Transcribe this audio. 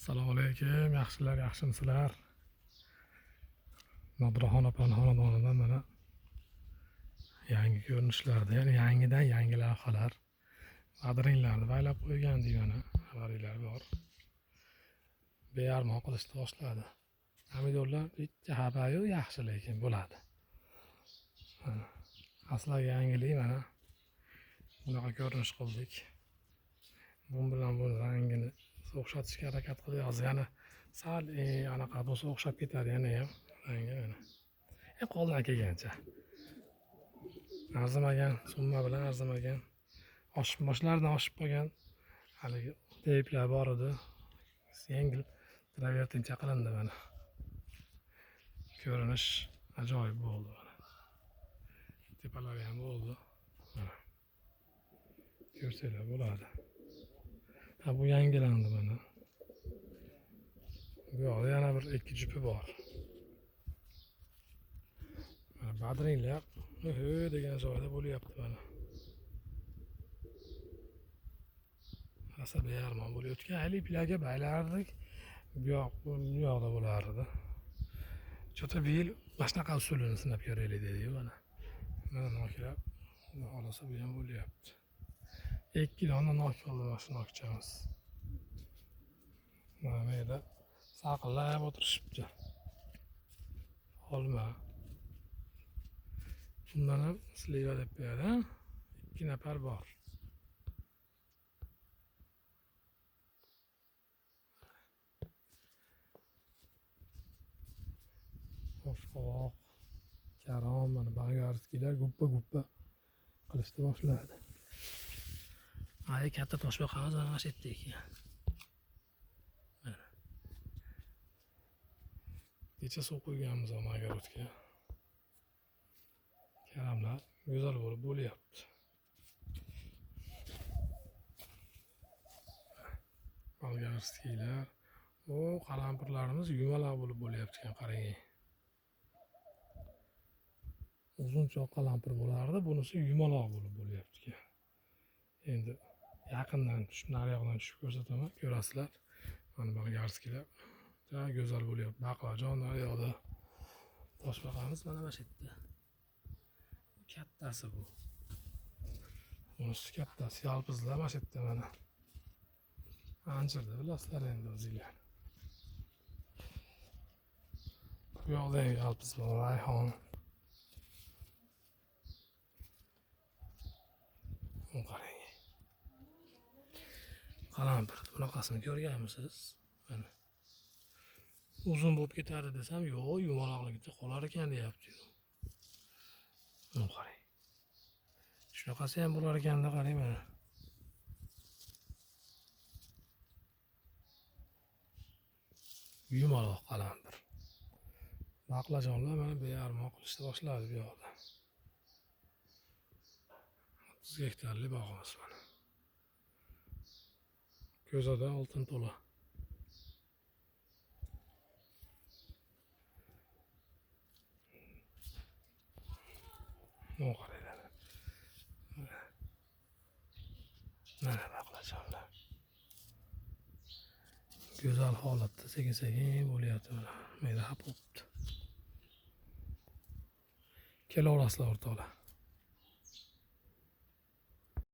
Assalomu alaykum, yaxshilar, yaxshimisizlar? Nodiraxon opaning xonadonidan mana yangi ko'rinishlarda, ya'ni yangidan yangi lavhalar, qadringlarni baylab qo'ygan deb mana xabaringlar bor. Bearmon qilishni boshladi. Pomidorlar bitta habayu yaxshi, lekin bo'ladi. Asli yangilik mana bunaqa ko'rinish qildik. Bu bilan bu rangini o'xshatishga harakat qilyapmiz. Yana sal anaqa bo'lsa o'xshab ketadi yana ham rangi mana. Qo'ldan kelgancha. Arzimagan, summa bilan arzimagan. Boshlardan oshib qolgan haligi teplar bor edi. Yengil travertincha qilindi mana. Ko'rinish ajoyib bo'ldi mana. Tepalari ham bo'ldi. Mana. Ko'rsanglar bo'ladi. Bu yangilandi mana. Bu yoqda yana bir ikki jupi bor. Mana badringlar degan joyda bo'lyapti mana. Asabiy armon bo'layotgan iplarga baylardik. Bu yoqda bo'lardi. Chota bir yil mana shunaqa usulini sinab ko'raylik dedi mana. Mana noklar xolasa bu ham bo'lyapti. 2 kiloni nok qildi mana shu nokchamiz. Mana bu yerda saqlab o'tirishibdi. Olma. Bundan ham sliva deb qo'yadi. 2 nafar bor. Qo'shqovoq, karom, mana bolgarskilar guppa qilishni boshladi. Ay katta toshbaqamiz mana shu yerda ekan. Mana. Kecha suv qo'yganmiz magarodga. Karamlar go'zal bo'lib bo'lyapti. Bolgarskilar, qalampirlarimiz yumaloq bo'lib bo'lyapti ekan, qarang. Uzunchoq qalampir bo'lardi, bunisi yumaloq bo'lib bo'lyapti ekan. Endi yaqindan nariyoqdan tushib ko'rsataman, ko'rasizlar. Mana bolgarskilar juda go'zal bo'lyapti. Baqlajon nariyoqda. Toshbaqamiz mana shu yerda. Kattasi bu. Bunisi kattasi, yalpizlar mana shu yerda mana. Anchirda bilasizlar endi o'zinglar. Bu yoqda yalpiz bor, rayhon. Qarang. Qalampir bunaqasini ko'rganmisiz? Mana. Uzun bo'lib ketadi desam, yo'q, yumaloqligicha qolar ekan deyapti. Qarang. Shunaqasi ham bo'lar ekanda, qarang mana. Yumaloq qalampir. Baqlajonlar mana bearmon qilishni boshladi bu yoqda. 30 gektarlik bog'imiz mana. Ko'zada oltin to'la. Qaranglar. Mana baqlajonlar. Go'zal holatda sekin bo'lyapti mana. Menda hap bo'pti. Kelaverasizlar o'rtoqlar.